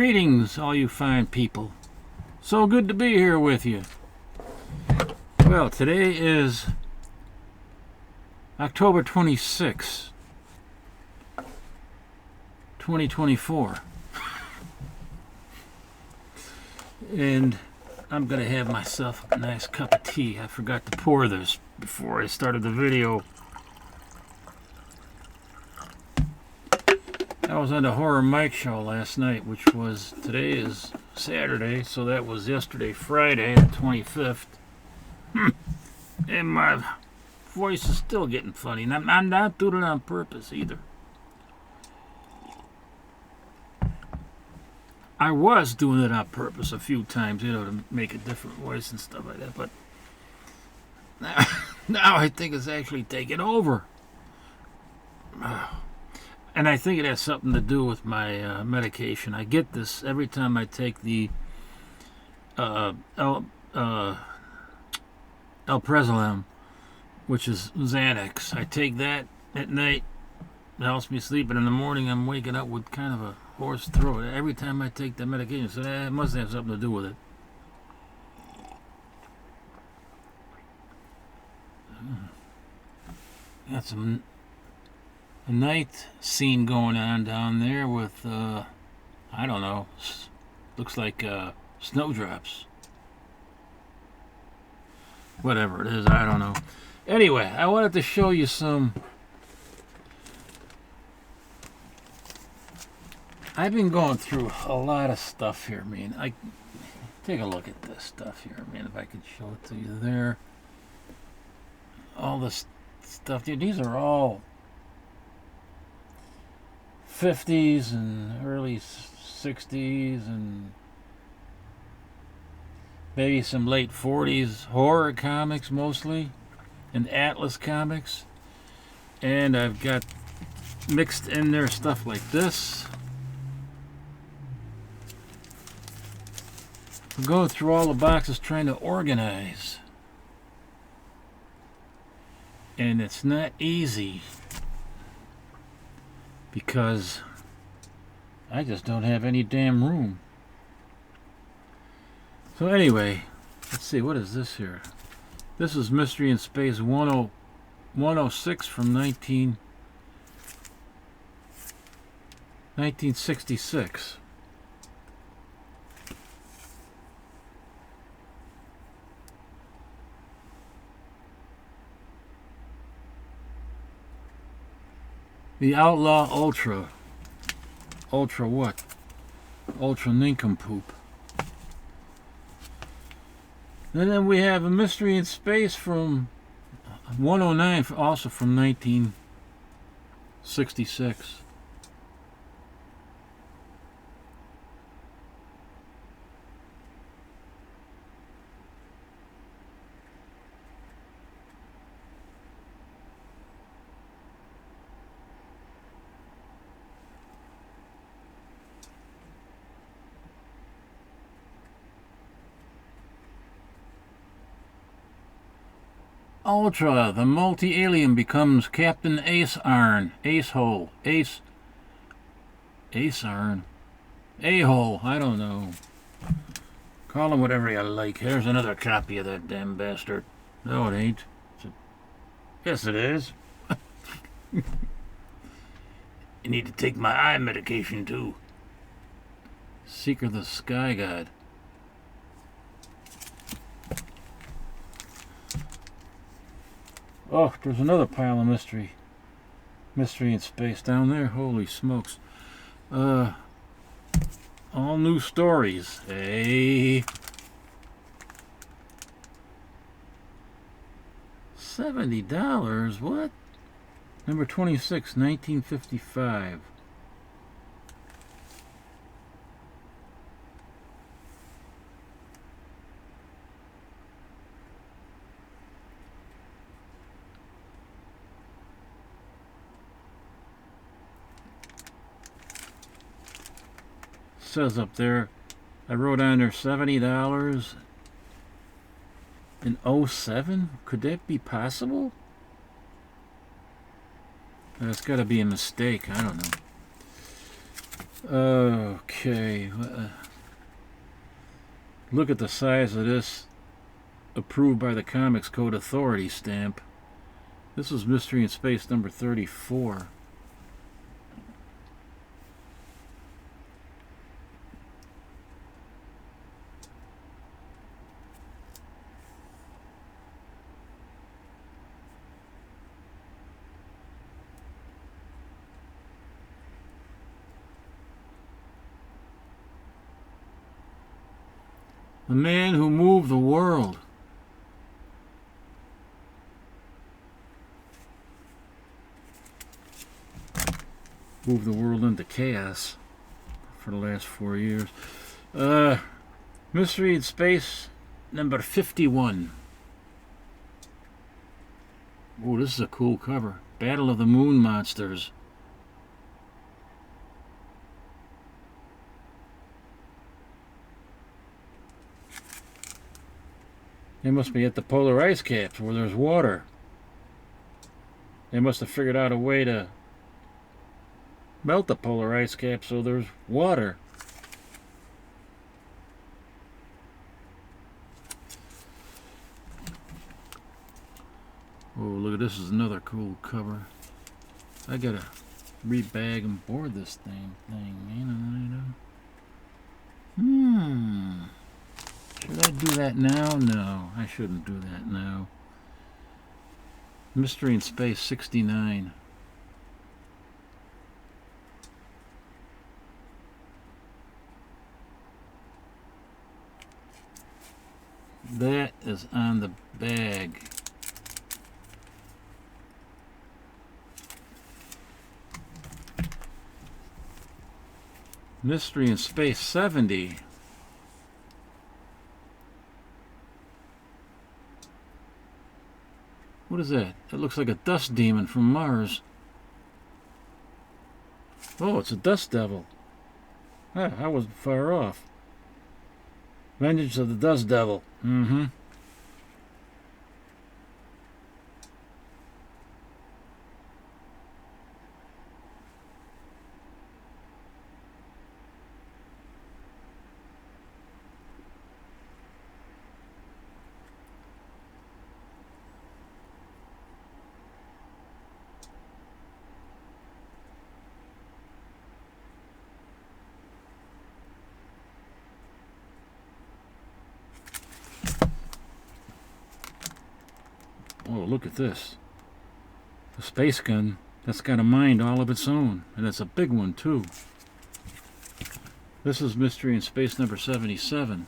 Greetings, all you fine people. So good to be here with you. Well, today is October 26, 2024. And I'm going to have myself a nice cup of tea. I forgot to pour this before I started the video. I was on the Horror Mike show last night, which was, today is Saturday, so that was yesterday, Friday, the 25th. And my voice is still getting funny, and I'm not doing it on purpose either. I was doing it on purpose a few times, to make a different voice and stuff like that, but now I think it's actually taking over. And I think it has something to do with my medication. I get this every time I take the Alprazolam, which is Xanax. I take that at night. It helps me sleep, and in the morning I'm waking up with kind of a hoarse throat every time I take the medication. So that must have something to do with it. Got a night scene going on down there with, I don't know, looks like snowdrops. Whatever it is, I don't know. Anyway, I wanted to show you some. I've been going through a lot of stuff here, man. Take a look at this stuff here, man. If I could show it to you there. All this stuff, dude, these are all 50s and early 60s and maybe some late 40s horror comics mostly, and Atlas comics. And I've got mixed in there stuff like this. I'm going through all the boxes trying to organize, and it's not easy because I just don't have any damn room. So anyway, let's see, what is this here? This is Mystery in Space 106 from 1966. The Outlaw Ultra. Ultra what? Ultra Nincompoop. And then we have a Mystery in Space from 109, also from 1966. Ultra, the multi-alien becomes Captain Ace-Arn. Ace-Hole. Ace-Arn. A-Hole. I don't know. Call him whatever you like. Here's another copy of that damn bastard. No, it ain't. Yes, it is. You need to take my eye medication, too. Seeker the Sky God. Oh, there's another pile of mystery in space down there. Holy smokes. All new stories. Hey. $70? What? Number 26, 1955. Says up there, I wrote on there $70 in 07. Could that be possible? That's got to be a mistake. I don't know. Okay. Look at the size of this approved by the Comics Code Authority stamp. This is Mystery in Space number 34. The man who moved the world. Moved the world into chaos for the last 4 years. Mystery in Space number 51. Oh, this is a cool cover. Battle of the Moon Monsters. They must be at the polar ice caps where there's water. They must have figured out a way to melt the polar ice cap so there's water. Oh, look at this. Is another cool cover. I gotta rebag and board this thing, man. Should I do that now? No, I shouldn't do that now. Mystery in Space 69. That is on the bag. Mystery in Space 70. What is that? It looks like a dust demon from Mars. Oh, it's a dust devil. Ah, I wasn't far off. Vengeance of the Dust Devil. Oh, look at this. A space gun that's got a mind all of its own. And it's a big one, too. This is Mystery in Space number 77.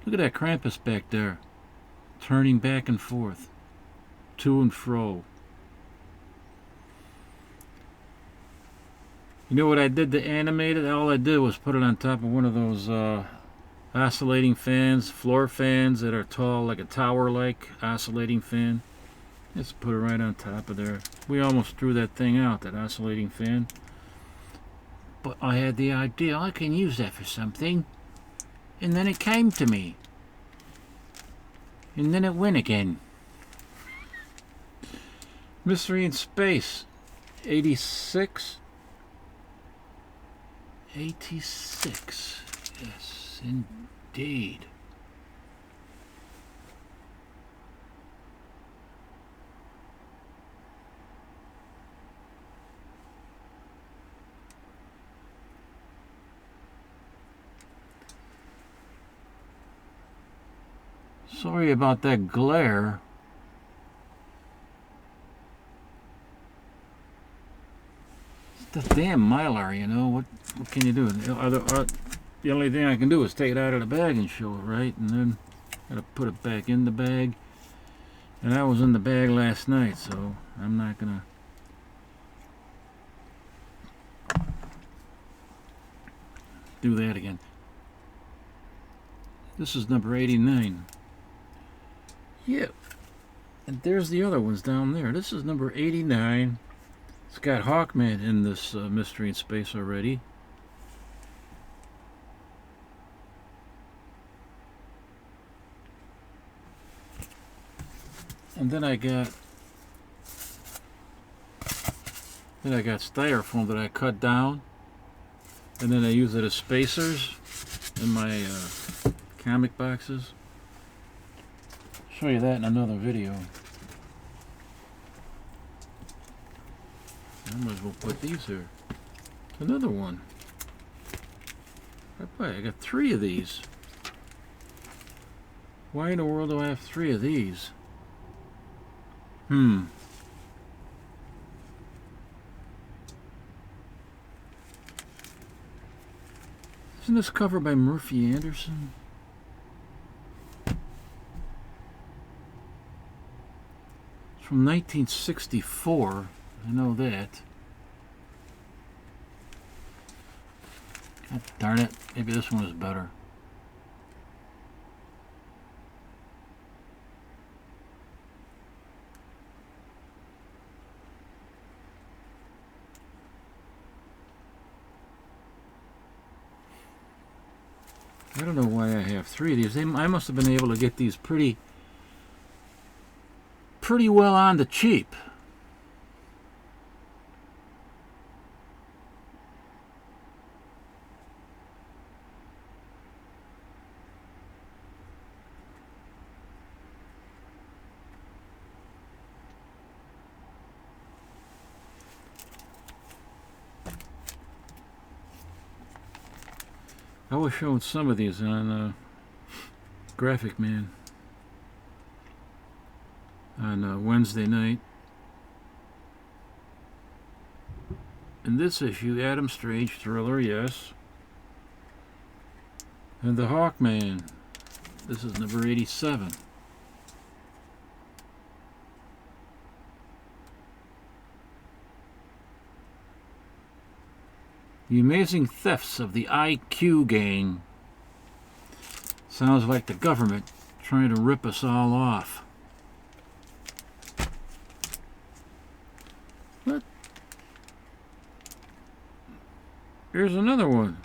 Look at that Krampus back there, turning back and forth, to and fro. You know what I did to animate it? All I did was put it on top of one of those oscillating fans, floor fans that are tall, like a tower-like oscillating fan. Just put it right on top of there. We almost threw that thing out, that oscillating fan. But I had the idea, I can use that for something. And then it came to me. And then it went again. Mystery in Space 86. 86. Yes, indeed. Sorry about that glare. It's the damn Mylar, you know. What can you do? The only thing I can do is take it out of the bag and show it, right? And then gotta put it back in the bag. And I was in the bag last night, so I'm not gonna do that again. This is number 89. Yep. And there's the other ones down there. This is number 89. It's got Hawkman in this Mystery in Space already. And then I got styrofoam that I cut down, and then I use it as spacers in my comic boxes. Show you that in another video. I might as well put these here. Another one. I got 3 of these. Why in the world do I have 3 of these? Isn't this covered by Murphy Anderson? It's from 1964. I know that. God darn it. Maybe this one is better. I don't know why I have 3 of these. I must have been able to get these pretty well on the cheap. I was showing some of these on Graphic Man on Wednesday night. In this issue, Adam Strange Thriller, yes. And the Hawkman. This is number 87. The Amazing Thefts of the IQ Gang. Sounds like the government trying to rip us all off. What? Here's another one.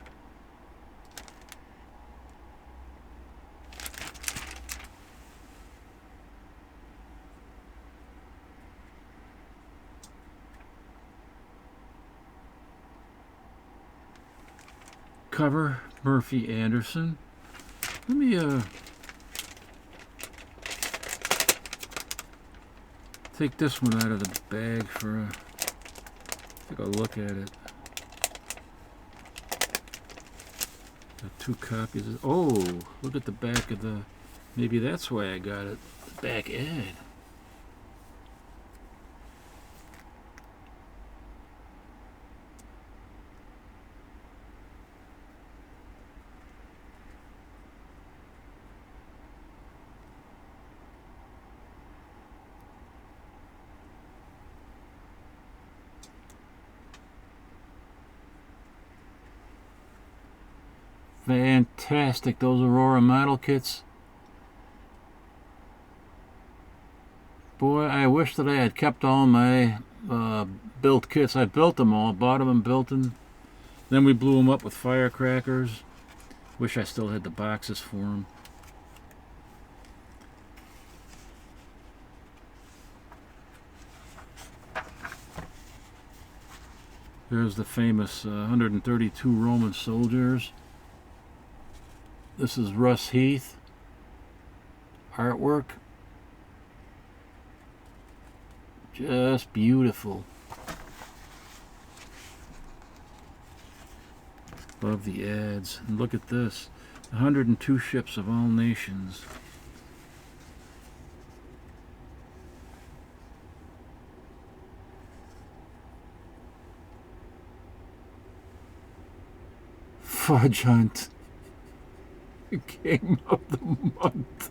Cover Murphy Anderson. Let me take this one out of the bag for take a look at it. Got 2 copies. Oh, look at the back of the. Maybe that's why I got it. The back ad. Fantastic, those Aurora model kits. Boy, I wish that I had kept all my built kits. I built them all, bought them and built them. Then we blew them up with firecrackers. Wish I still had the boxes for them. There's the famous 132 Roman soldiers. This is Russ Heath artwork. Just beautiful. Love the ads. And look at this. 102 ships of all nations. Fudge Hunt. Game of the month.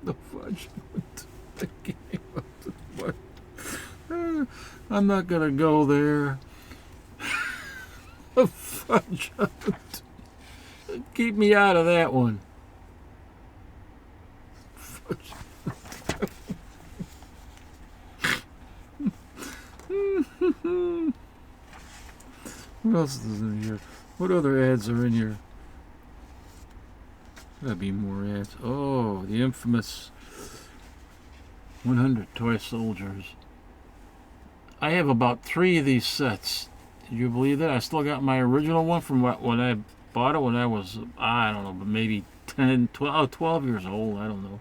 The Fudge Hunt. The game of the month. I'm not gonna go there. The Fudge. Keep me out of that one. Fudge. What else is in here? What other ads are in here? Gotta be more ads. Oh, the infamous 100 toy soldiers. I have about 3 of these sets. Did you believe that? I still got my original one from when I bought it when I was, I don't know, but maybe 10, 12 years old. I don't know.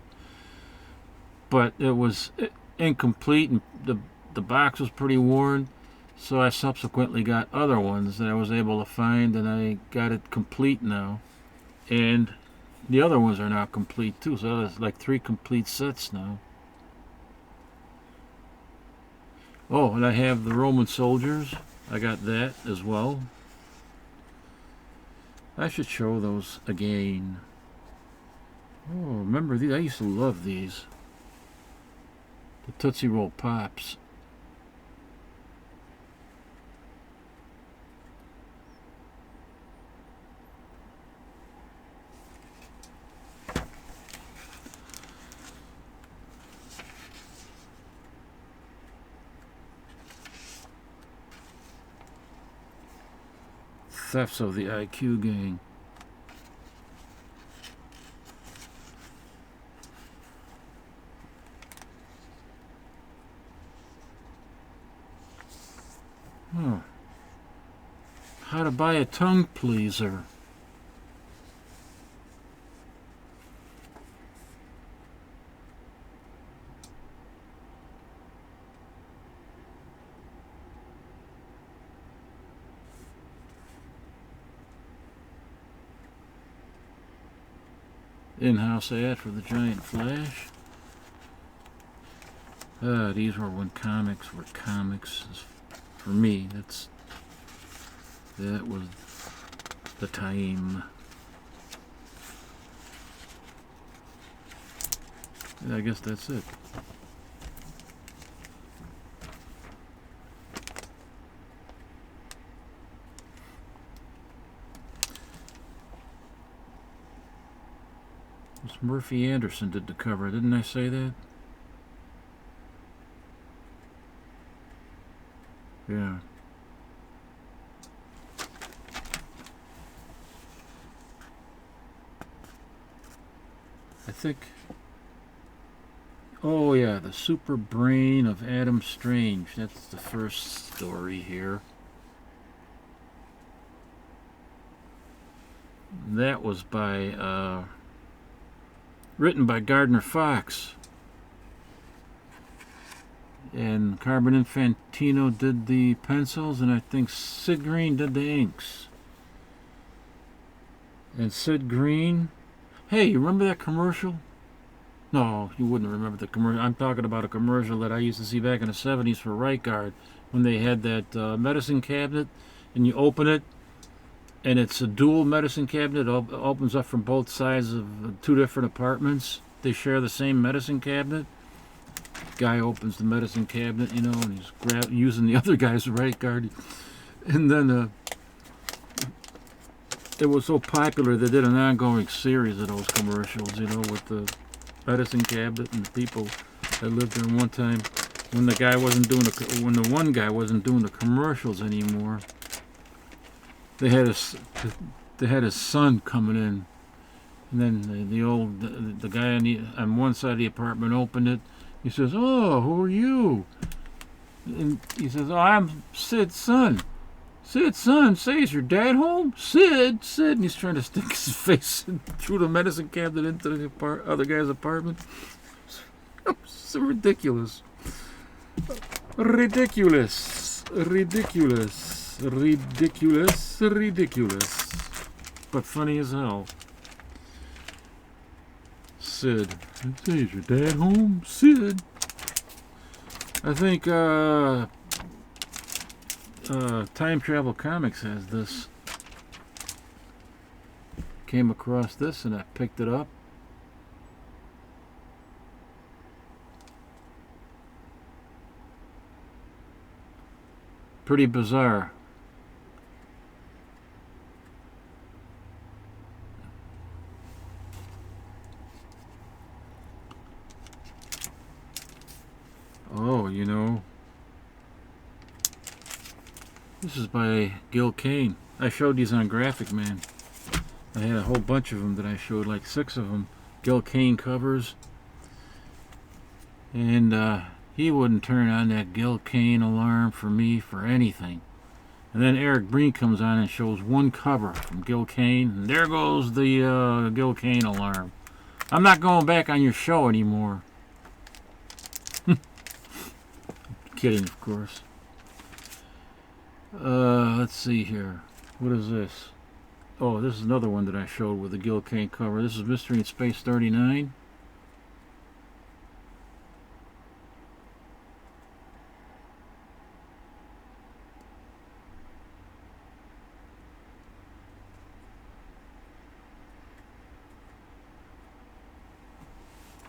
But it was incomplete, and the box was pretty worn. So I subsequently got other ones that I was able to find, and I got it complete now. And the other ones are now complete too, so there's like 3 complete sets now. Oh, and I have the Roman soldiers. I got that as well. I should show those again. Oh, remember these? I used to love these. The Tootsie Roll Pops. Thefts of the IQ gang. Oh. How to buy a tongue pleaser. In-house ad for the Giant Flash. These were when comics were comics. For me, that was the time. I guess that's it. Murphy Anderson did the cover, didn't I say that? Yeah. I think... Oh yeah, the super brain of Adam Strange. That's the first story here. That was by... written by Gardner Fox. And Carbon Infantino did the pencils, and I think Sid Green did the inks. And Sid Green... Hey, you remember that commercial? No, you wouldn't remember the commercial. I'm talking about a commercial that I used to see back in the 70s for Right Guard, when they had that medicine cabinet, and you open it, and it's a dual medicine cabinet. It opens up from both sides of 2 different apartments. They share the same medicine cabinet. Guy opens the medicine cabinet, you know, and he's using the other guy's Right Guard. And then it was so popular they did an ongoing series of those commercials, you know, with the medicine cabinet and the people that lived there one time when the guy wasn't doing when the one guy wasn't doing the commercials anymore. They had his son coming in, and then the guy on one side of the apartment opened it. He says, "Oh, who are you?" And he says, "Oh, I'm Sid's son." "Sid's son? Say, is your dad home?" Sid, and he's trying to stick his face through the medicine cabinet into the other guy's apartment. So ridiculous. Ridiculous. But funny as hell. Sid. "Say, is your dad home?" Sid. I think Time Travel Comics has this. Came across this and I picked it up. Pretty bizarre. Oh, you know, this is by Gil Kane. I showed these on Graphic Man. I had a whole bunch of them that I showed, like 6 of them. Gil Kane covers. And he wouldn't turn on that Gil Kane alarm for me for anything. And then Eric Breen comes on and shows one cover from Gil Kane. And there goes the Gil Kane alarm. I'm not going back on your show anymore. Kidding, of course. Let's see here. What is this? Oh, this is another one that I showed with the Gil Kane cover. This is Mystery in Space 39.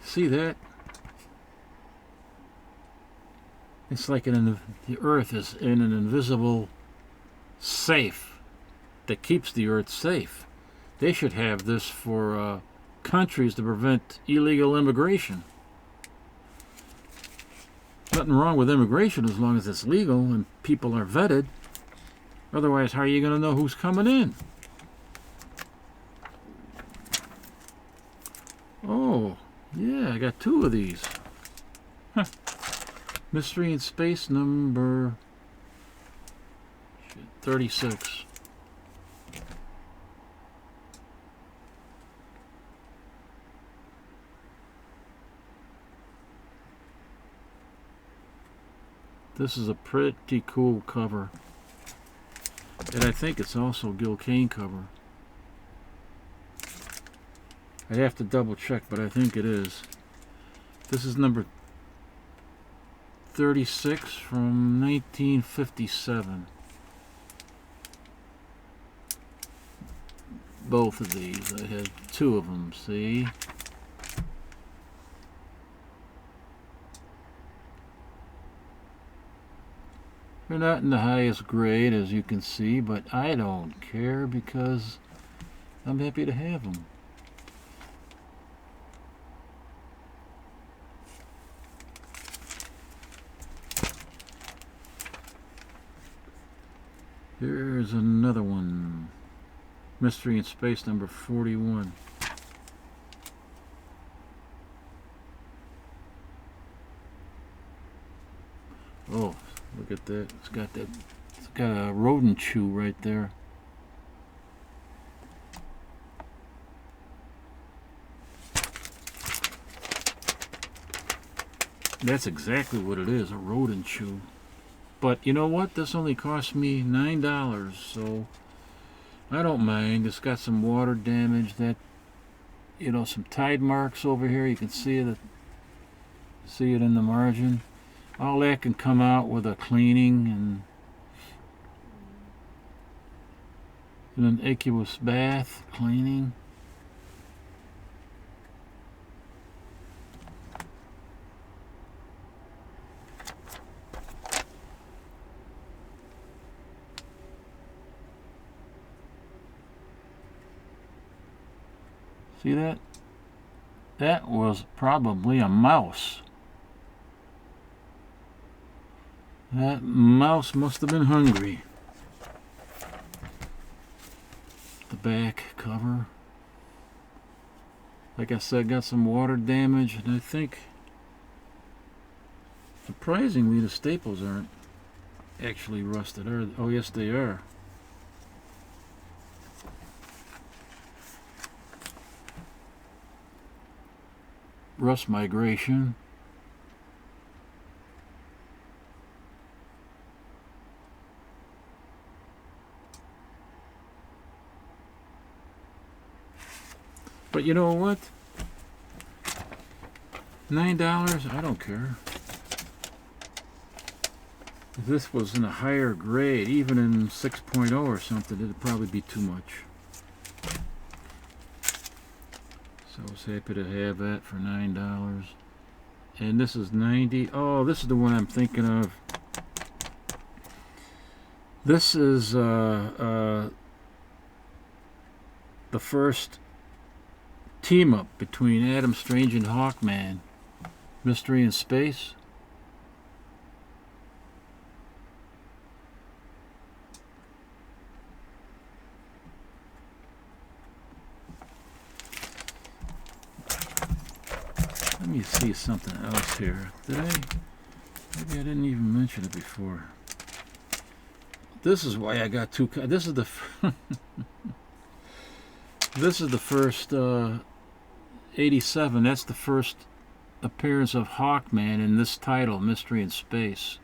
See that? It's like the Earth is in an invisible safe that keeps the Earth safe. They should have this for countries to prevent illegal immigration. Nothing wrong with immigration as long as it's legal and people are vetted. Otherwise, how are you going to know who's coming in? Oh, yeah, I got 2 of these. Huh. Mystery in Space number 36. This is a pretty cool cover. And I think it's also Gil Kane cover. I have to double check, but I think it is. This is number 36 from 1957. Both of these. I had 2 of them, see? They're not in the highest grade, as you can see, but I don't care because I'm happy to have them. Here's another one. Mystery in Space number 41. Oh, look at that. It's got a rodent chew right there. That's exactly what it is, a rodent chew. But you know what? This only cost me $9, so I don't mind. It's got some water damage, that, you know, some tide marks over here. You can see it in the margin. All that can come out with a cleaning and an aqueous bath cleaning. See that? That was probably a mouse. That mouse must have been hungry. The back cover. Like I said, got some water damage, and I think, surprisingly, the staples aren't actually rusted. Oh, yes, they are. Rust migration. But you know what? $9, I don't care. If this was in a higher grade, even in 6.0 or something, it'd probably be too much. So I was happy to have that for $9. And this is 90. Oh, this is the one I'm thinking of. This is the first team-up between Adam Strange and Hawkman. Mystery in Space. Let me see something else here. Did I? Maybe I didn't even mention it before. This is why I got two. This is the. This is the first 87. That's the first appearance of Hawkman in this title, Mystery in Space.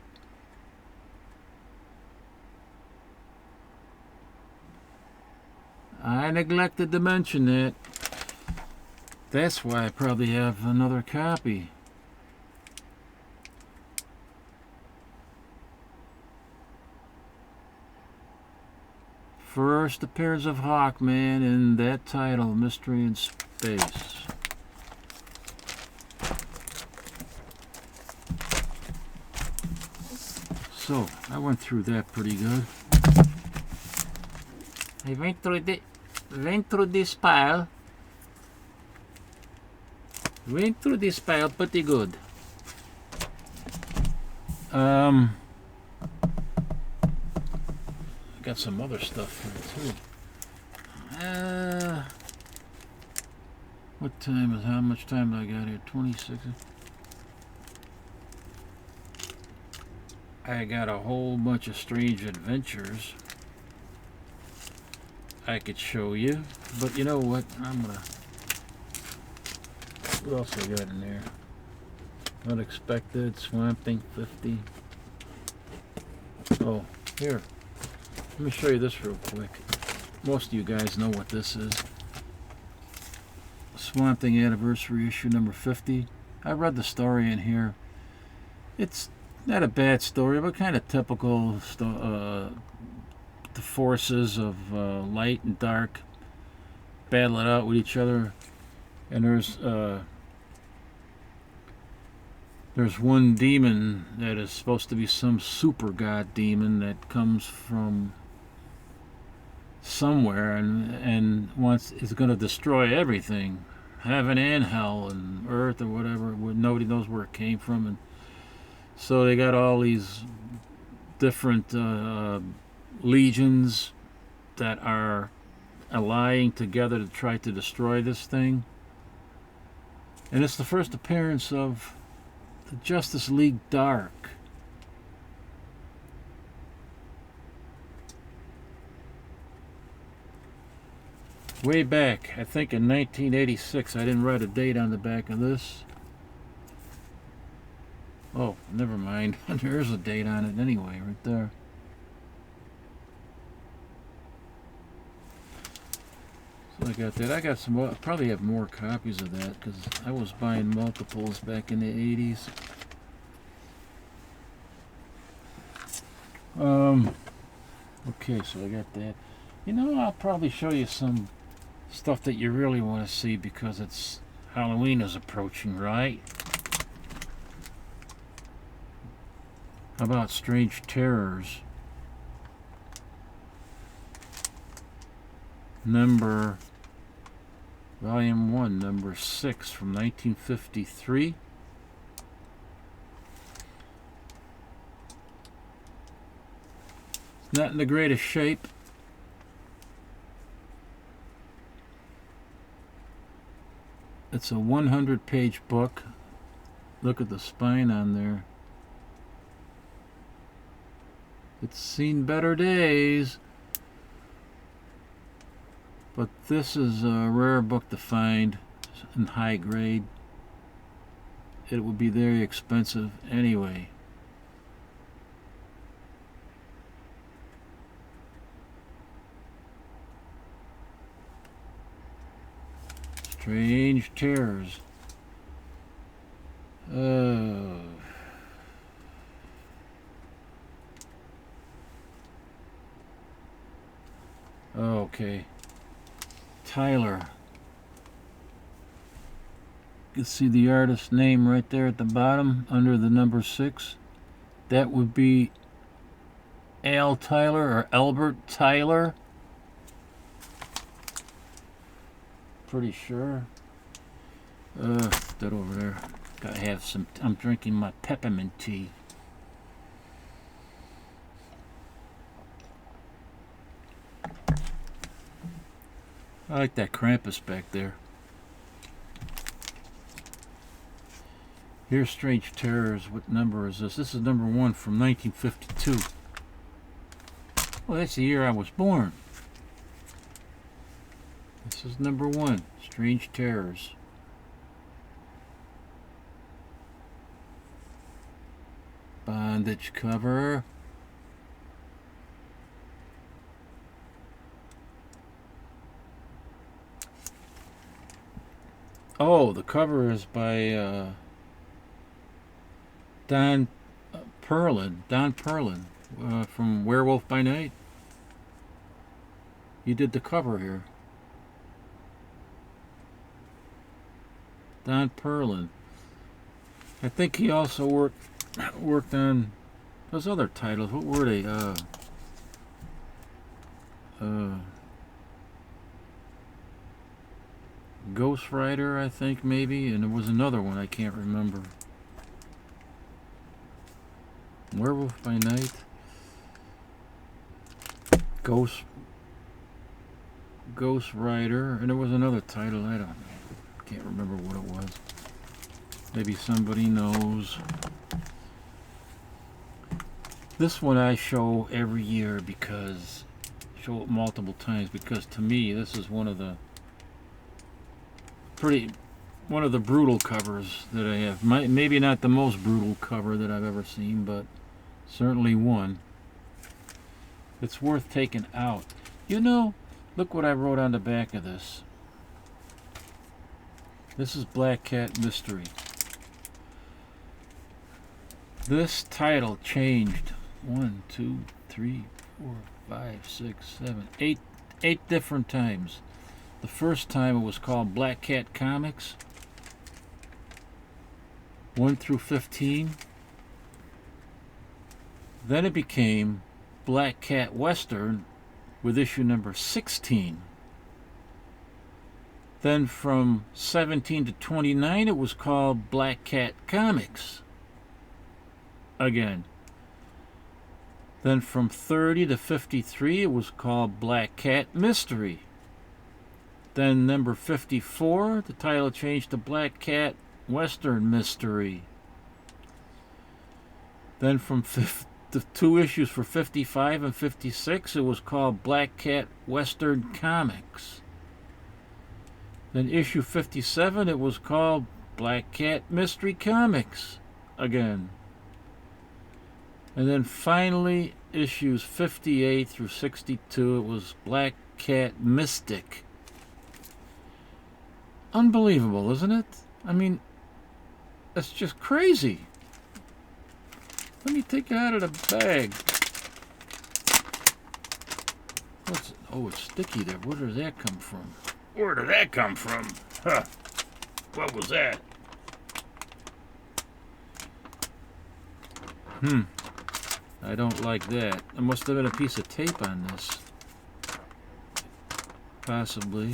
I neglected to mention that. That's why I probably have another copy. First appearance of Hawkman in that title, Mystery in Space. So, I went through that pretty good. I went through this pile. Went through this pile pretty good. Got some other stuff here too. What time is? How much time do I got here? 26. I got a whole bunch of strange adventures I could show you, but you know what? What else I got in there? Unexpected, Swamp Thing 50. Oh, here. Let me show you this real quick. Most of you guys know what this is. Swamp Thing Anniversary issue number 50. I read the story in here. It's not a bad story, but kind of typical. The forces of light and dark battle it out with each other. And there's one demon that is supposed to be some super god demon that comes from somewhere and is going to destroy everything, heaven and hell and earth or whatever. Nobody knows where it came from, and so they got all these different legions that are allying together to try to destroy this thing. And it's the first appearance of the Justice League Dark. Way back, I think in 1986. I didn't write a date on the back of this. Oh, never mind. There's a date on it anyway, right there. So I got that. I got some. I probably have more copies of that because I was buying multiples back in the 80s. Okay, so I got that. You know, I'll probably show you some stuff that you really want to see because it's Halloween is approaching, right? How about Strange Terrors? Volume 1, number 6 from 1953. Not in the greatest shape. It's a 100-page book. Look at the spine on there. It's seen better days. But this is a rare book to find in high grade. It would be very expensive anyway. Strange Terrors. Okay. Tyler. You can see the artist's name right there at the bottom under the number 6. That would be Al Tyler or Albert Tyler. Pretty sure. That over there. Gotta have some. I'm drinking my peppermint tea. I like that Krampus back there. Here's Strange Terrors. What number is this? This is number 1 from 1952. Well, that's the year I was born. This is number 1, Strange Terrors. Bondage cover. Oh, the cover is by Don Perlin from Werewolf by Night. He did the cover here. Don Perlin. I think he also worked on those other titles. What were they? Ghost Rider, I think, maybe, and there was another one I can't remember. Werewolf by Night, Ghost Rider, and there was another title, I don't know. Can't remember what it was. Maybe somebody knows. This one I show every year because show it multiple times because to me this is one of the brutal covers that I have. Maybe not the most brutal cover that I've ever seen, but certainly one. It's worth taking out. You know, look what I wrote on the back of this. This is Black Cat Mystery. This title changed 1, 2, 3, 4, 5, 6, 7, 8 different times. The first time it was called Black Cat Comics, 1 through 15. Then it became Black Cat Western with issue number 16. Then from 17 to 29 it was called Black Cat Comics again. Then from 30 to 53 it was called Black Cat Mystery. Then number 54, the title changed to Black Cat Western Mystery. Then from the 2 issues for 55 and 56, it was called Black Cat Western Comics. Then issue 57, it was called Black Cat Mystery Comics again. And then finally, issues 58 through 62, it was Black Cat Mystic. Unbelievable, isn't it? I mean, that's just crazy. Let me take it out of the bag. Oh, it's sticky there. Where did that come from? Where did that come from? Huh. What was that? I don't like that. There must have been a piece of tape on this. Possibly.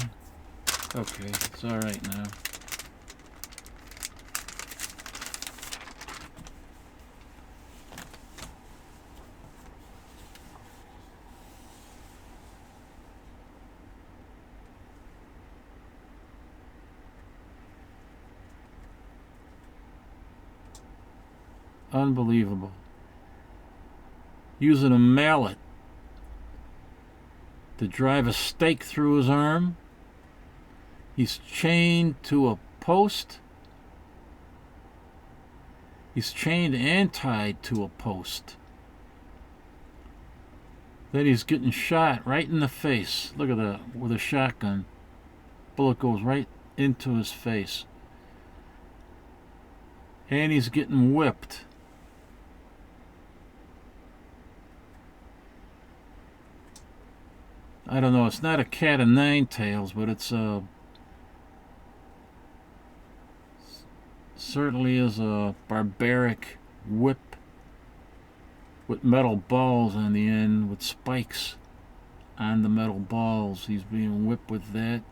Okay, it's alright now. Unbelievable. Using a mallet to drive a stake through his arm. He's chained to a post. He's chained and tied to a post. Then he's getting shot right in the face. Look at that, with a shotgun. Bullet goes right into his face. And he's getting whipped. I don't know, it's not a cat of nine tails, but it's certainly is a barbaric whip with metal balls on the end, with spikes on the metal balls. He's being whipped with that.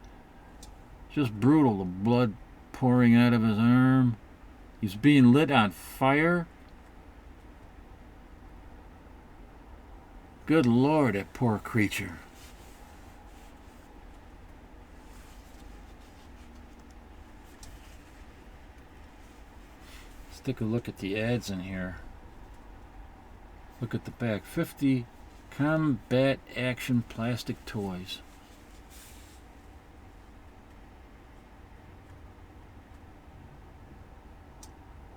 Just brutal, the blood pouring out of his arm. He's being lit on fire. Good Lord, that poor creature. take a look at the ads in here. Look at the back. 50 combat action plastic toys.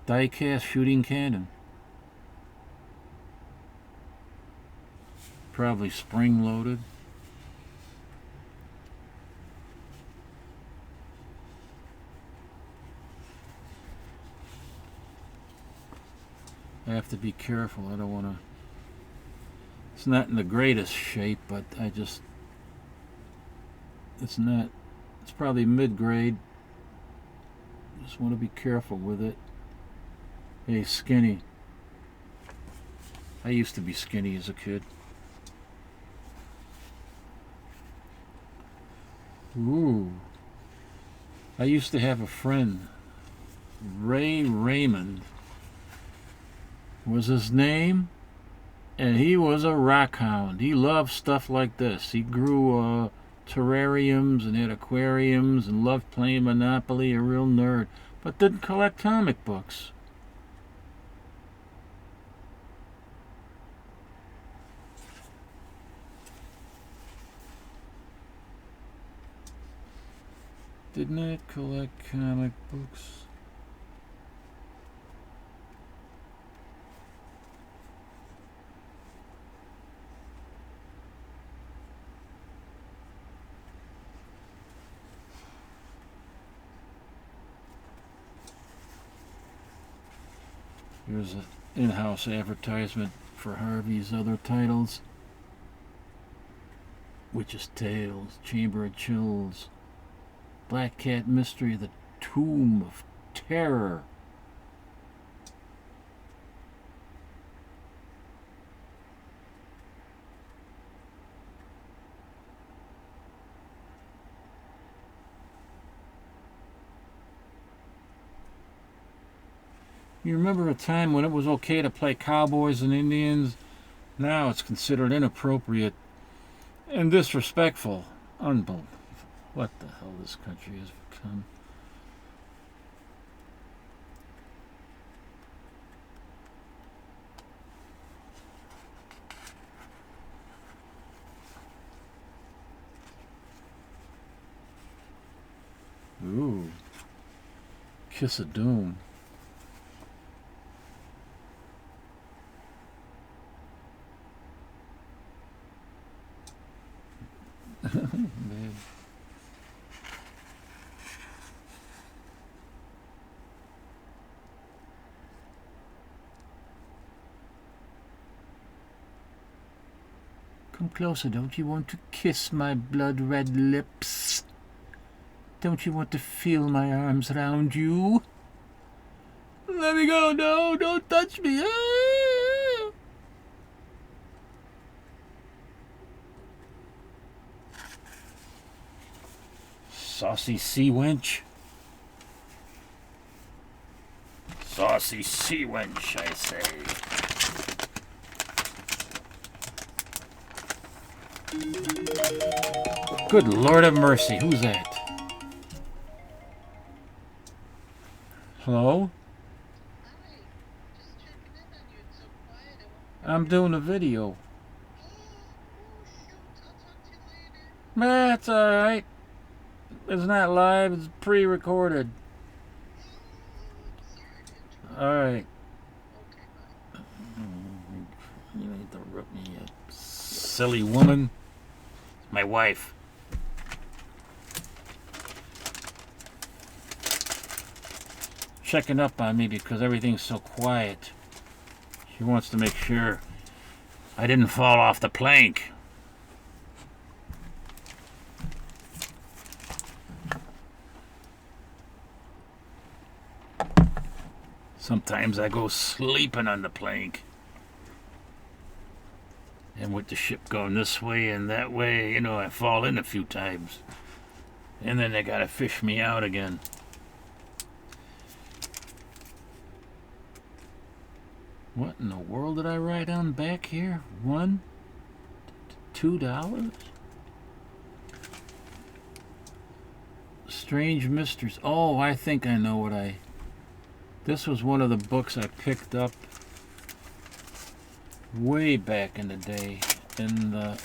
Die-cast shooting cannon. Probably spring-loaded. I have to be careful. I don't want to... It's not in the greatest shape, but I just... It's not... It's probably mid-grade. Just want to be careful with it. Hey, skinny. I used to be skinny as a kid. Ooh. I used to have a friend, Ray Raymond was his name, and he was a rock hound. He loved stuff like this. He grew terrariums and had aquariums and loved playing Monopoly, a real nerd, but didn't collect comic books. Did not collect comic books. Here's an in-house advertisement for Harvey's other titles. Witch's Tales, Chamber of Chills, Black Cat Mystery, The Tomb of Terror. You remember a time when it was okay to play cowboys and Indians? Now it's considered inappropriate and disrespectful. Unbelievable. What the hell this country has become. Ooh. Kiss of Doom. Man. Come closer, don't you want to kiss my blood-red lips? Don't you want to feel my arms around you? Let me go, no, don't touch me. Ah! Saucy sea wench. Saucy sea wench, I say. Good Lord of mercy, who's that? Hello? Hi, just checking in on you. It's so quiet. I'm doing a video. Oh, shoot. I'll talk to you later. That's alright. It's not live, it's pre-recorded. Sorry to interrupt. Alright. Okay, bye. You need to rip me, you silly woman. My wife. Checking up on me because everything's so quiet. She wants to make sure I didn't fall off the plank. Sometimes I go sleeping on the plank. And with the ship going this way and that way, you know, I fall in a few times. And then they gotta fish me out again. What in the world did I write on back here? $1? $2? Strange Mysteries. Oh, I think I know what I... This was one of the books I picked up way back in the day, in the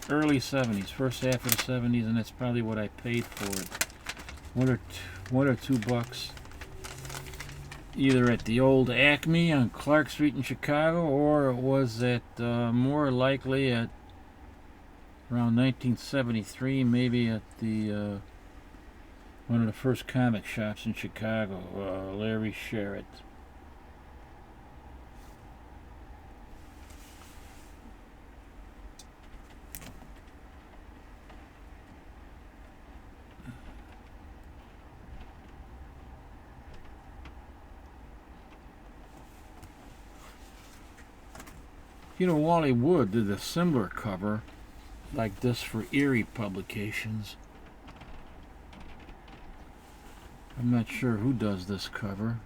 early 70s, first half of the 70s, and that's probably what I paid for it. One or two bucks, either at the old Acme on Clark Street in Chicago, or it was at more likely at around 1973, maybe at the one of the first comic shops in Chicago, Larry Sherritt. You know, Wally Wood did a similar cover like this for Erie Publications. I'm not sure who does this cover.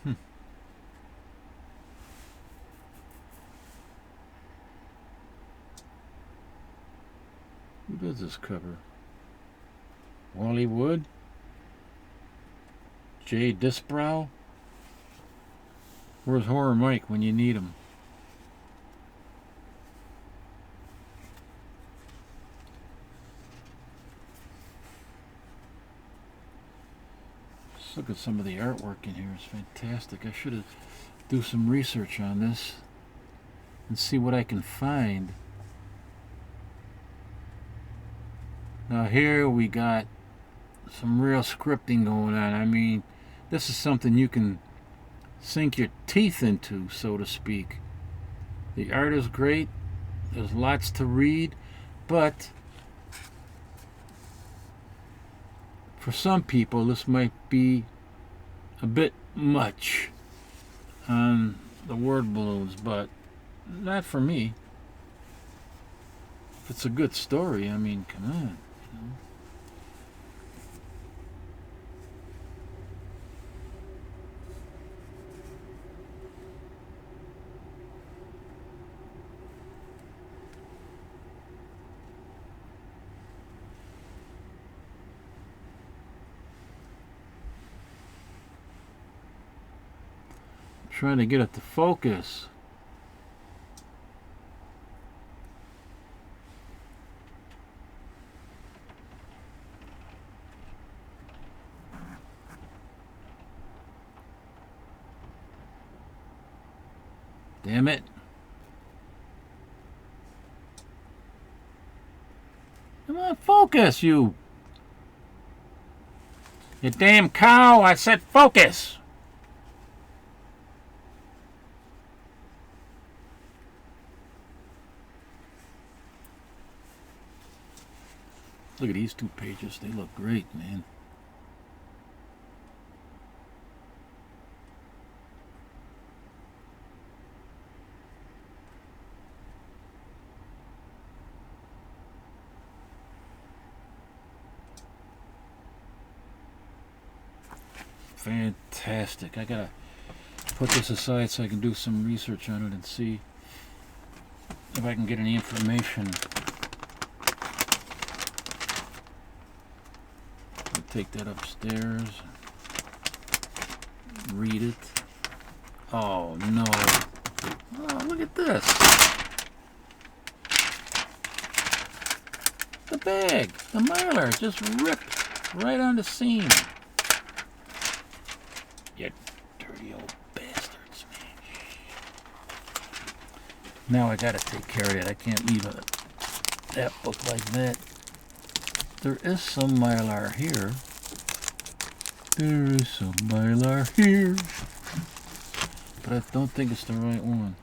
Who does this cover? Wally Wood? Jay Disbrow? Where's Horror Mike when you need him? Let's look at some of the artwork in here. It's fantastic. I should have do some research on this and see what I can find. Now here we got some real scripting going on. I mean, this is something you can sink your teeth into, so to speak. The art is great. There's lots to read, but for some people this might be a bit much on the word balloons, but not for me. If it's a good story, I mean, come on, you know. Trying to get it to focus. Damn it. Come on, focus, you. You damn cow, I said focus. Look at these two pages. They look great, man. Fantastic. I gotta put this aside so I can do some research on it and see if I can get any information. Take that upstairs. Read it. Oh no. Oh, look at this. The bag. The Mylar just ripped right on the seam. You dirty old bastards, man. Now I gotta take care of it. I can't leave that book like that. There is some Mylar here. There is some Mylar here. But I don't think it's the right one.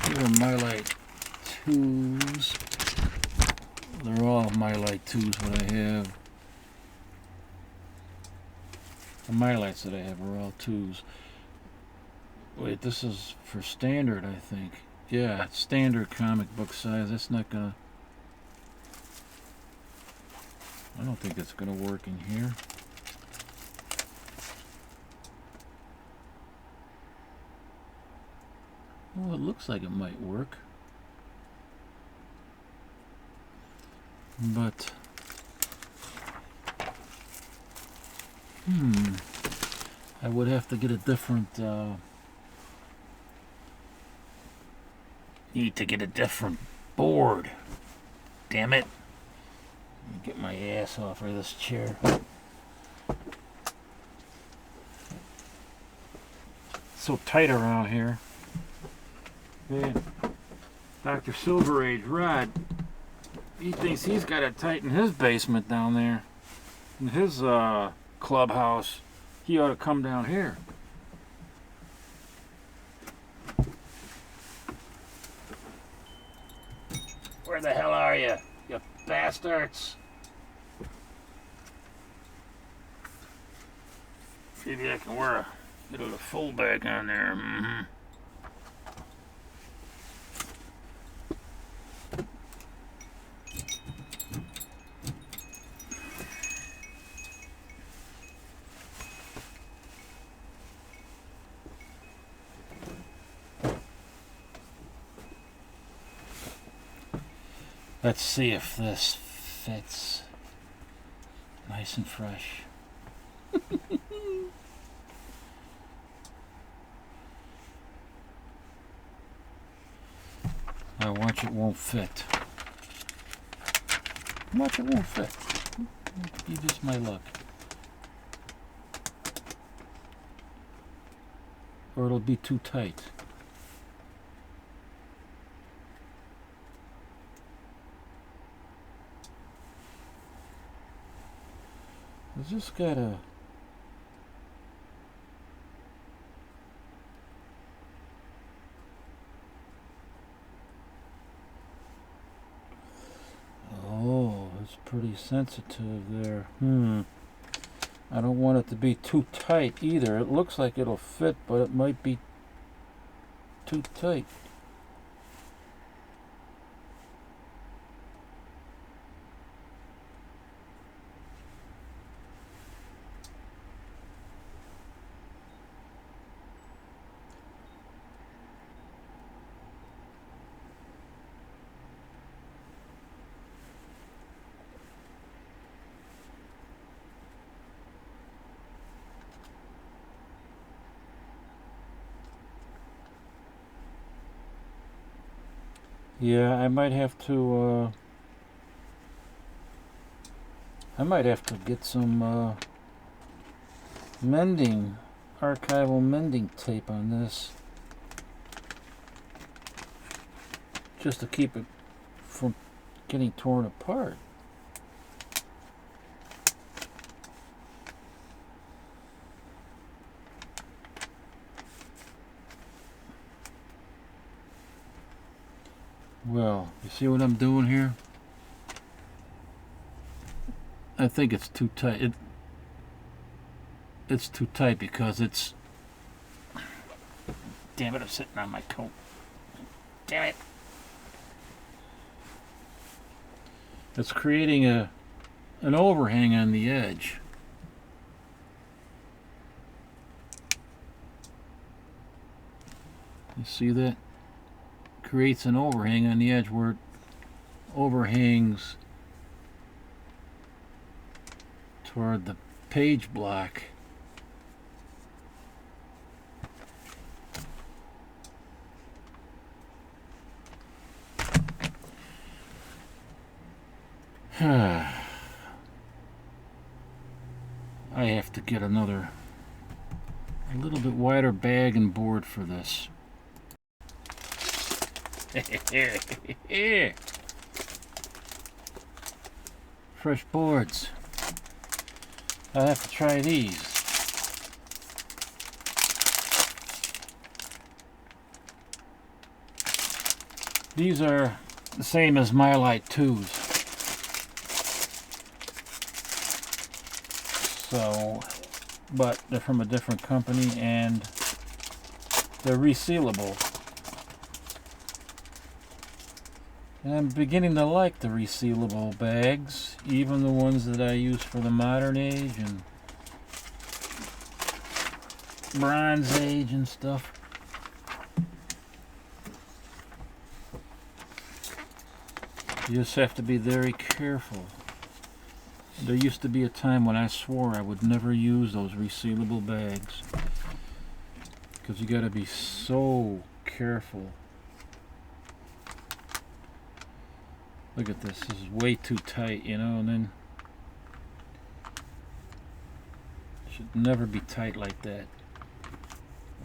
Here are Mylite 2s. They're all Mylite 2s what I have. The Mylites that I have are all 2s. Wait, this is for standard, I think. Yeah, it's standard comic book size. That's not gonna... I don't think it's gonna work in here. Oh, it looks like it might work. But I would have to get a different need to get a different board. Damn it. Let me get my ass off of this chair. It's so tight around here. Man, Dr. Silver Age Rod, he thinks he's got it tight in his basement down there. In his clubhouse. He ought to come down here. Where the hell are you, you bastards? Maybe I can wear a bit of a full bag on there. Let's see if this fits. Nice and fresh. I watch it won't fit. Watch it won't fit. Be just my luck. Or it'll be too tight. I just gotta it's pretty sensitive there. I don't want it to be too tight either. It looks like it'll fit, but it might be too tight. Yeah, I might have to get some archival mending tape on this, just to keep it from getting torn apart. Well, you see what I'm doing here? I think it's too tight. It's too tight because it's... Damn it, I'm sitting on my coat. Damn it. It's creating an overhang on the edge. You see that? Creates an overhang on the edge where it overhangs toward the page block. I have to get a little bit wider bag and board for this. Fresh boards. I'll have to try these. These are the same as Mylite 2s. So, but they're from a different company and they're resealable. And I'm beginning to like the resealable bags, even the ones that I use for the modern age and Bronze Age and stuff. You just have to be very careful. There used to be a time when I swore I would never use those resealable bags. Because you gotta be so careful. Look at this. This is way too tight, you know, and then it should never be tight like that.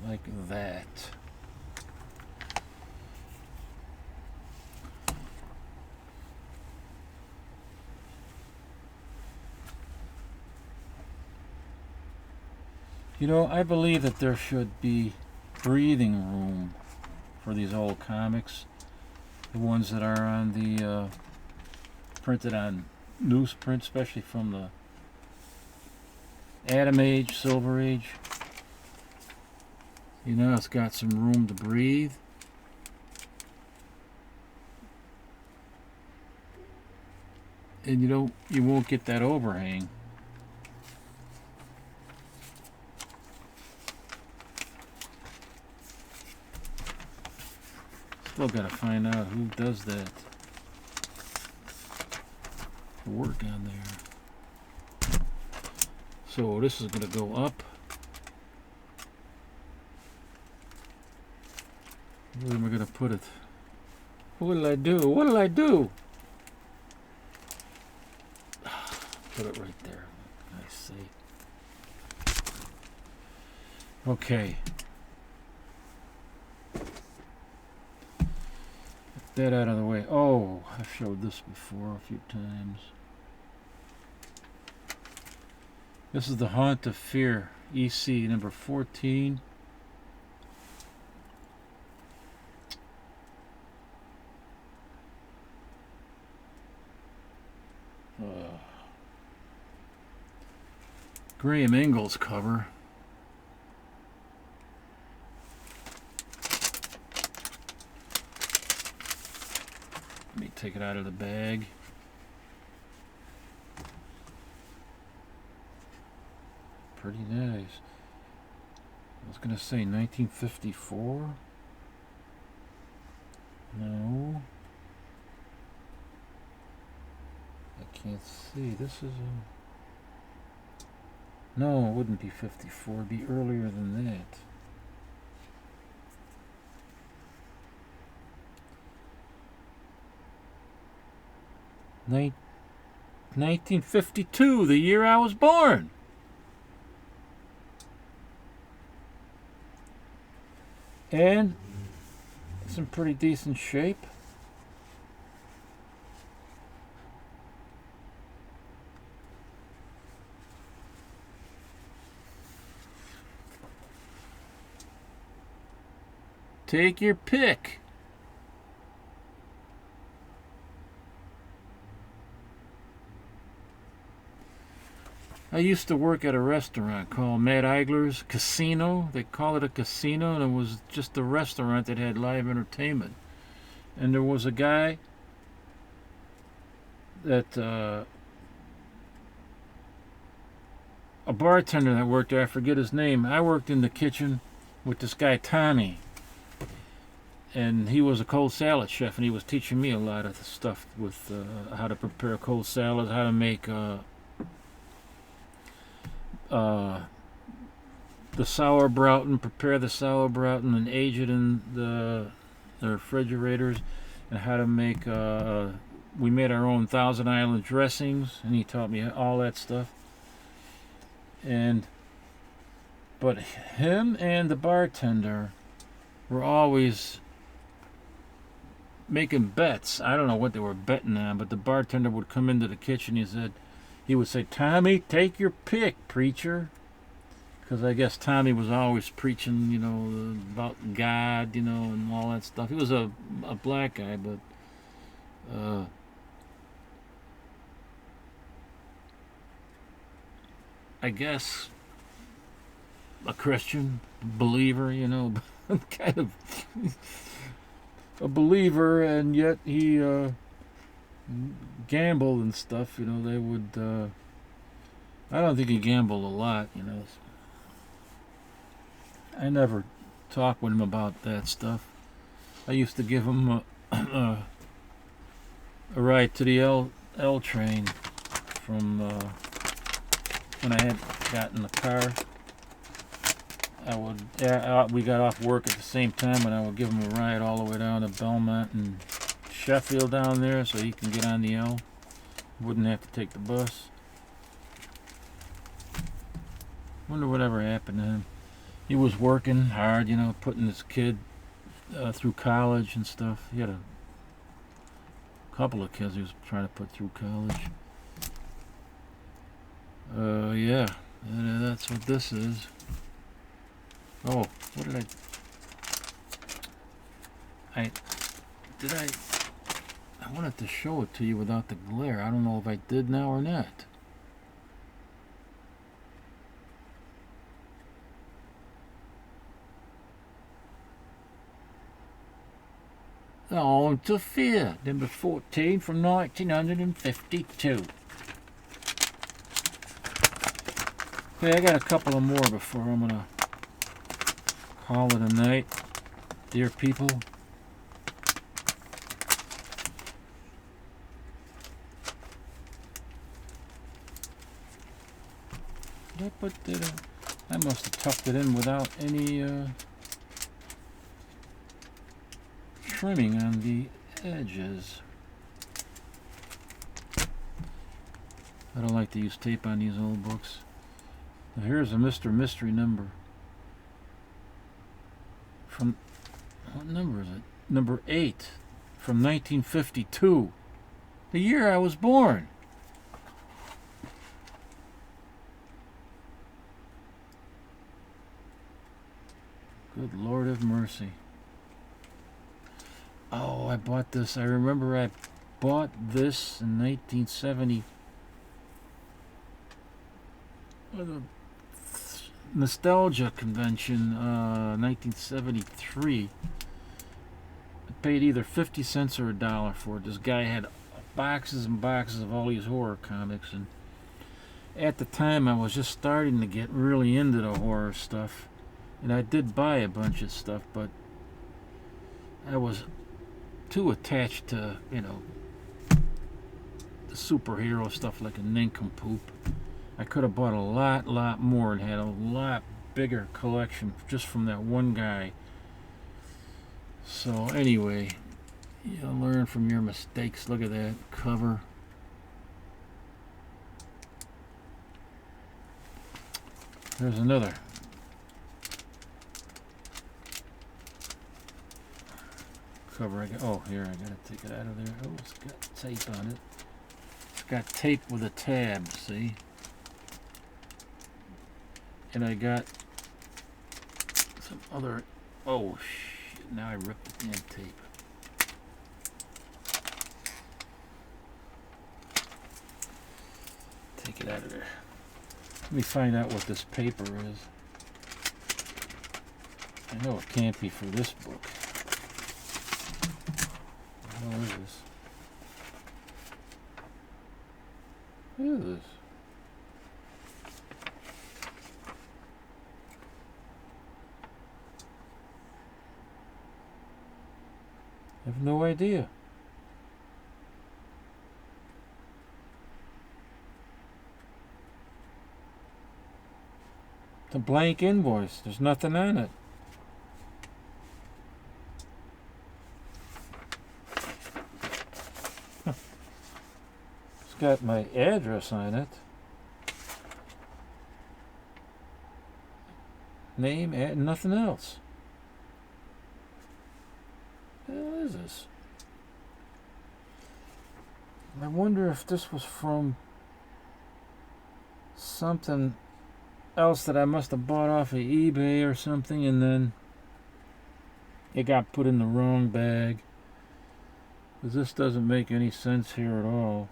Like that. You know, I believe that there should be breathing room for these old comics. The ones that are on the printed on newsprint, especially from the Atom Age, Silver Age. You know, it's got some room to breathe. And you won't get that overhang. Still gotta find out who does that work on there. So this is gonna go up. Where am I gonna put it? What did I do? What did I do? Put it right there. I see. Okay. That out of the way. Oh, I've showed this before a few times. This is the Haunt of Fear, EC number 14. Graham Ingalls cover. Let me take it out of the bag. Pretty nice. I was going to say 1954. No. I can't see. This is a... No, it wouldn't be 54. It'd be earlier than that. Nin 1952, the year I was born. And it's in pretty decent shape. Take your pick. I used to work at a restaurant called Matt Eigler's Casino. They call it a casino, and it was just a restaurant that had live entertainment. And there was a guy that, a bartender that worked there, I forget his name. I worked in the kitchen with this guy, Tommy. And he was a cold salad chef, and he was teaching me a lot of the stuff with how to prepare cold salads, how to make the sauerbraten, prepare the sauerbraten and age it in the refrigerators, and how to make we made our own Thousand Island dressings, and he taught me all that stuff. But him and the bartender were always making bets. I don't know what they were betting on, but the bartender would come into the kitchen. He would say, "Tommy, take your pick, preacher," because I guess Tommy was always preaching, you know, about God, you know, and all that stuff. He was a black guy, but I guess a Christian believer, you know, kind of a believer, and yet he gambled and stuff, you know. They would I don't think he gambled a lot, you know. I never talked with him about that stuff. I used to give him a a ride to the L train from when I had gotten the car. We got off work at the same time, and I would give him a ride all the way down to Belmont and Sheffield down there, so he can get on the L. Wouldn't have to take the bus. Wonder whatever happened to him. He was working hard, you know, putting his kid through college and stuff. He had a couple of kids he was trying to put through college. Yeah, that's what this is. Oh, what did I wanted to show it to you without the glare. I don't know if I did now or not. On to Fear, number 14 from 1952. Okay, I got a couple of more before I'm gonna call it a night, dear people. Did I put that? I must have tucked it in without any trimming on the edges. I don't like to use tape on these old books. Now here's a Mr. Mystery number. From, what number is it? Number 8 from 1952. The year I was born. Good Lord have mercy. Oh, I bought this. I remember I bought this in 1970. Nostalgia convention, 1973. I paid either 50 cents or $1 for it. This guy had boxes and boxes of all these horror comics, and at the time I was just starting to get really into the horror stuff, and I did buy a bunch of stuff, but I was too attached to, you know, the superhero stuff like a nincompoop. I could have bought a lot more and had a lot bigger collection just from that one guy. So anyway, you learn from your mistakes. Look at that cover. There's another. Cover. Oh, here, I gotta take it out of there. Oh, it's got tape on it. It's got tape with a tab, see? And I got some other. Oh, shit. Now I ripped the damn tape. Take it out of there. Let me find out what this paper is. I know it can't be for this book. What is this? What is this? I have no idea. It's a blank invoice. There's nothing on it. It's got my address on it. Name, and nothing else. What the hell is this? I wonder if this was from something else that I must have bought off of eBay or something, and then it got put in the wrong bag. Because this doesn't make any sense here at all.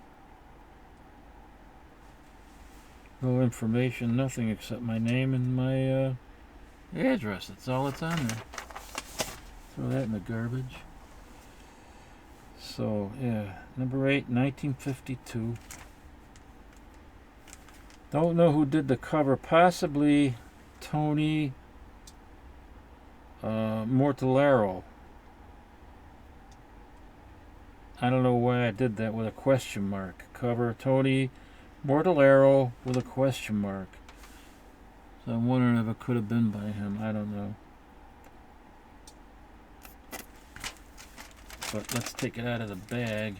No information, nothing except my name and my address. That's all that's on there. Throw that in the garbage. So, yeah, number 8, 1952. Don't know who did the cover. Possibly Tony Mortellaro. I don't know why I did that with a question mark. Cover Tony Mortallero with a question mark. So I'm wondering if it could have been by him. I don't know. But let's take it out of the bag.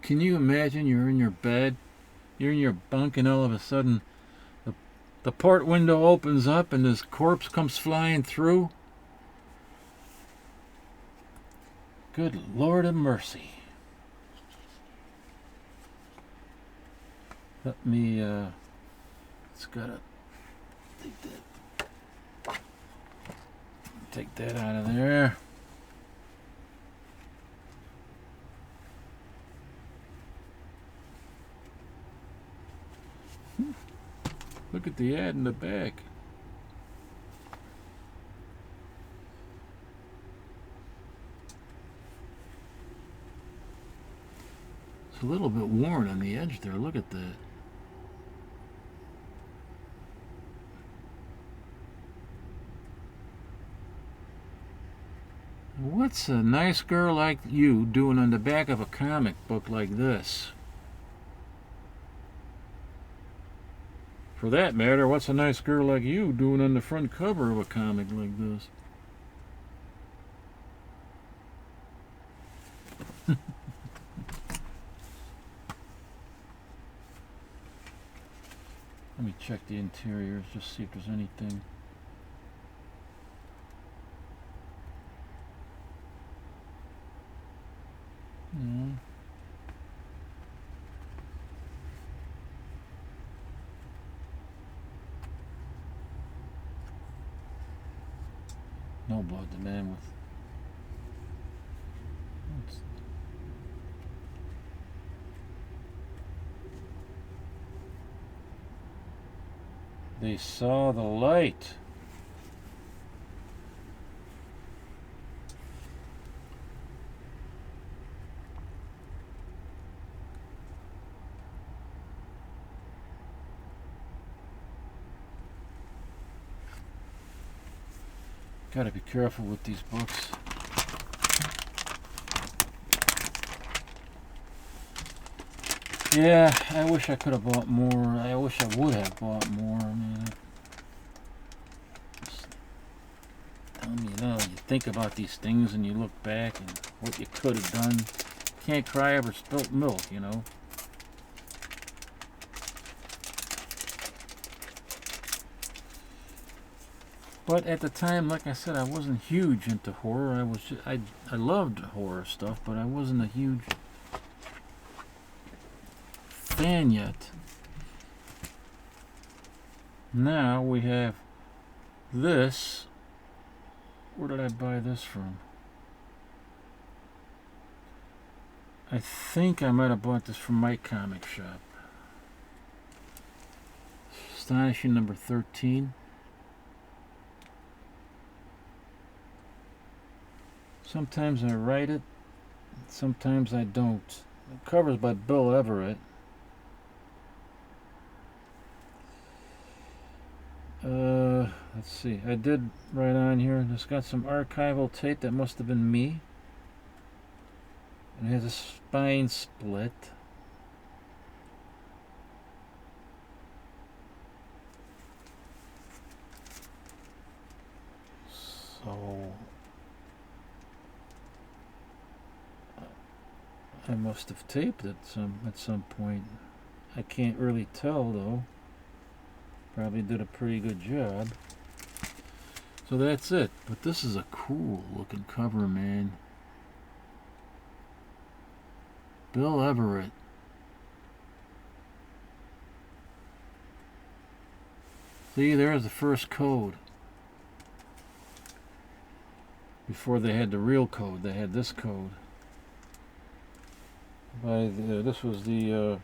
Can you imagine you're in your bed, you're in your bunk, and all of a sudden the port window opens up and this corpse comes flying through? Good Lord of mercy. Let me, it's gotta take that out of there. Look at the ad in the back. It's a little bit worn on the edge there. Look at that. What's a nice girl like you doing on the back of a comic book like this? For that matter, what's a nice girl like you doing on the front cover of a comic like this? Let me check the interiors, just see if there's anything. No blood, the man with. They saw the light. Gotta be careful with these books. Yeah, I wish I could have bought more. I wish I would have bought more. I mean, you think about these things and you look back and what you could have done. Can't cry over spilt milk, you know. But at the time, like I said, I wasn't huge into horror. I loved horror stuff, but I wasn't a huge fan yet. Now we have this. Where did I buy this from? I think I might have bought this from my comic shop. Astonishing number 13. Sometimes I write it, sometimes I don't. The cover's by Bill Everett. Let's see. I did write on here. It's got some archival tape that must have been me. And it has a spine split. So I must have taped it at some point. I can't really tell though. Probably did a pretty good job. So that's it. But this is a cool looking cover, man. Bill Everett. See, there's the first code. Before they had the real code, they had this code. This was the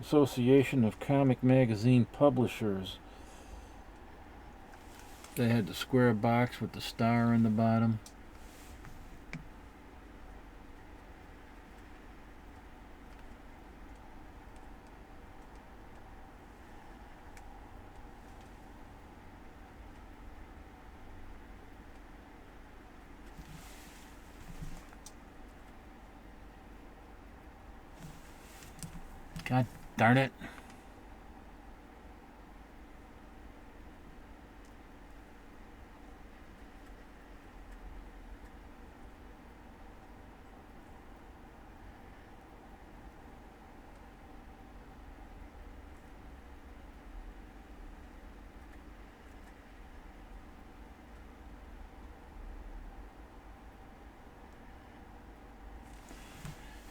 Association of Comic Magazine Publishers. They had the square box with the star in the bottom. God darn it.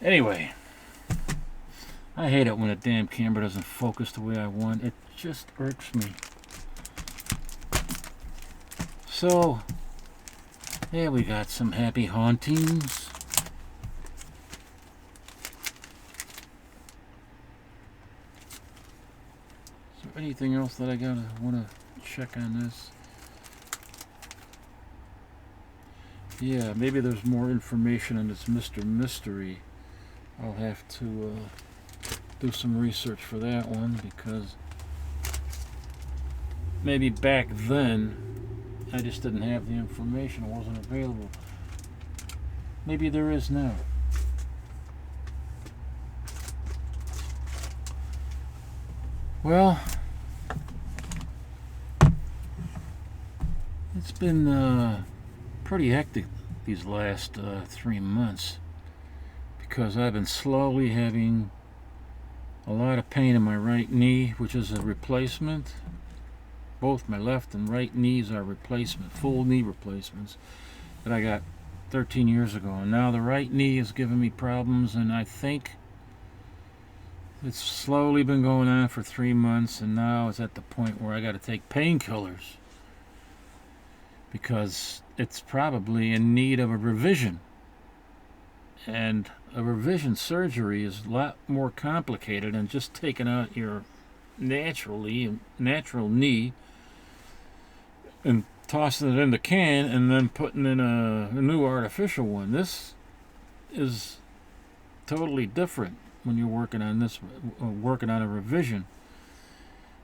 Anyway, I hate it when a damn camera doesn't focus the way I want. It just irks me. So, yeah, we got some happy hauntings. Is there anything else that I want to check on this? Yeah, maybe there's more information on this Mr. Mystery. I'll have to do some research for that one, because maybe back then I just didn't have the information. It wasn't available. Maybe there is now. Well, it's been pretty hectic these last 3 months, because I've been slowly having a lot of pain in my right knee, which is a replacement. Both my left and right knees are replacement, full knee replacements that I got 13 years ago. And now the right knee is giving me problems, and I think it's slowly been going on for 3 months, and now it's at the point where I got to take painkillers, because it's probably in need of a revision. And a revision surgery is a lot more complicated than just taking out your natural knee and tossing it in the can and then putting in a new artificial one. This is totally different when you're working on this, working on a revision,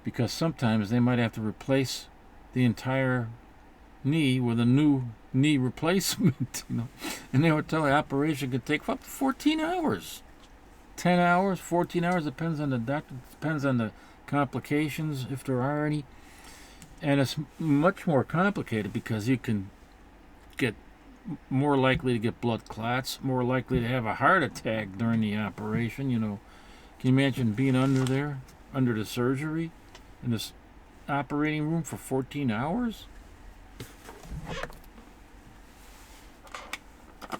because sometimes they might have to replace the entire knee with a new knee replacement, and they would tell the operation could take up to 14 hours, 10 hours, 14 hours, depends on the doctor, depends on the complications, if there are any. And it's much more complicated because you can get more likely to get blood clots, more likely to have a heart attack during the operation. Can you imagine being under the surgery, in this operating room for 14 hours?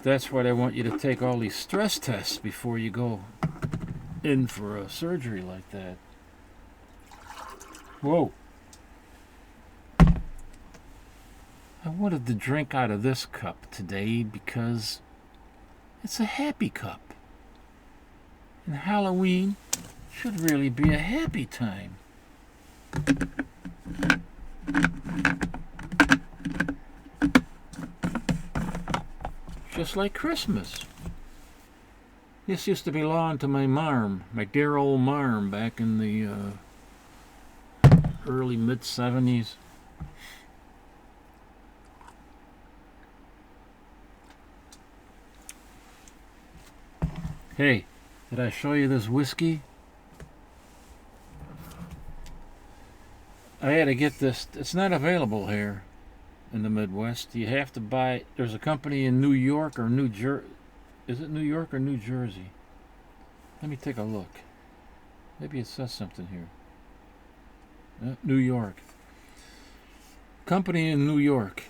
That's why they want you to take all these stress tests before you go in for a surgery like that. Whoa. I wanted to drink out of this cup today because it's a happy cup. And Halloween should really be a happy time. Just like Christmas. This used to belong to my marm, my dear old marm, back in the early mid-70s. Hey, did I show you this whiskey? I had to get this. It's not available here in the Midwest. You have to buy. There's a company in New York or New Jersey. Is it New York or New Jersey? Let me take a look. Maybe it says something here. New York. Company in New York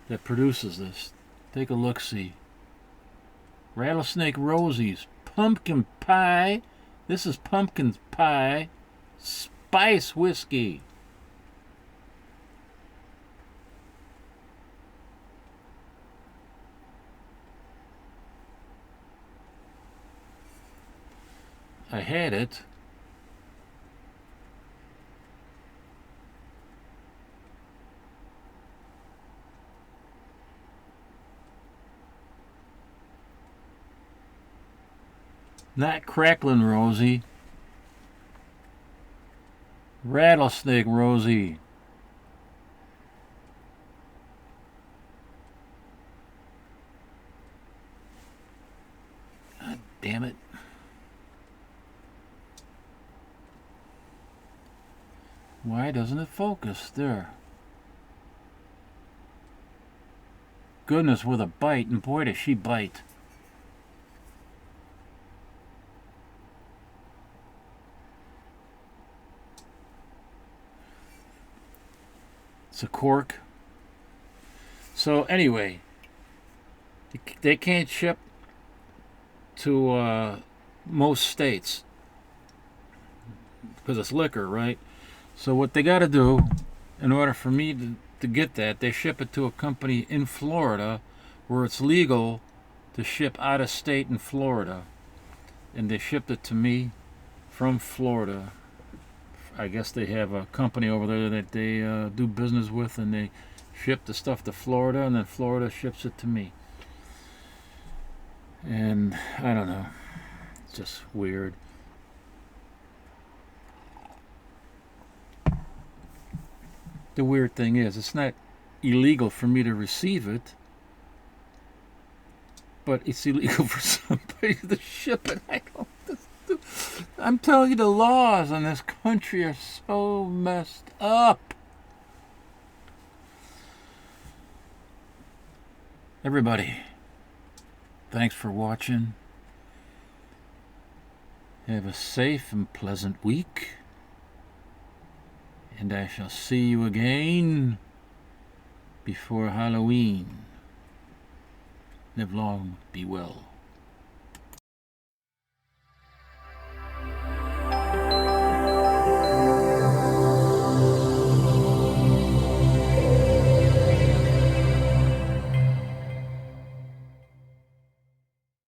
that produces this. Take a look-see. Rattlesnake Rosie's pumpkin pie. This is pumpkin pie spice whiskey. I had it. Not crackling Rosie. Rattlesnake Rosie. God damn it. Why doesn't it focus? There. Goodness, with a bite, and boy does she bite. It's a cork. So anyway, they can't ship to most states because it's liquor, right? So what they got to do, in order for me to get that, they ship it to a company in Florida where it's legal to ship out of state in Florida. And they shipped it to me from Florida. I guess they have a company over there that they do business with, and they ship the stuff to Florida, and then Florida ships it to me. And I don't know. It's just weird. The weird thing is, it's not illegal for me to receive it, but it's illegal for somebody to ship it. I'm telling you, the laws in this country are so messed up. Everybody, thanks for watching. Have a safe and pleasant week. And I shall see you again before Halloween. Live long, be well.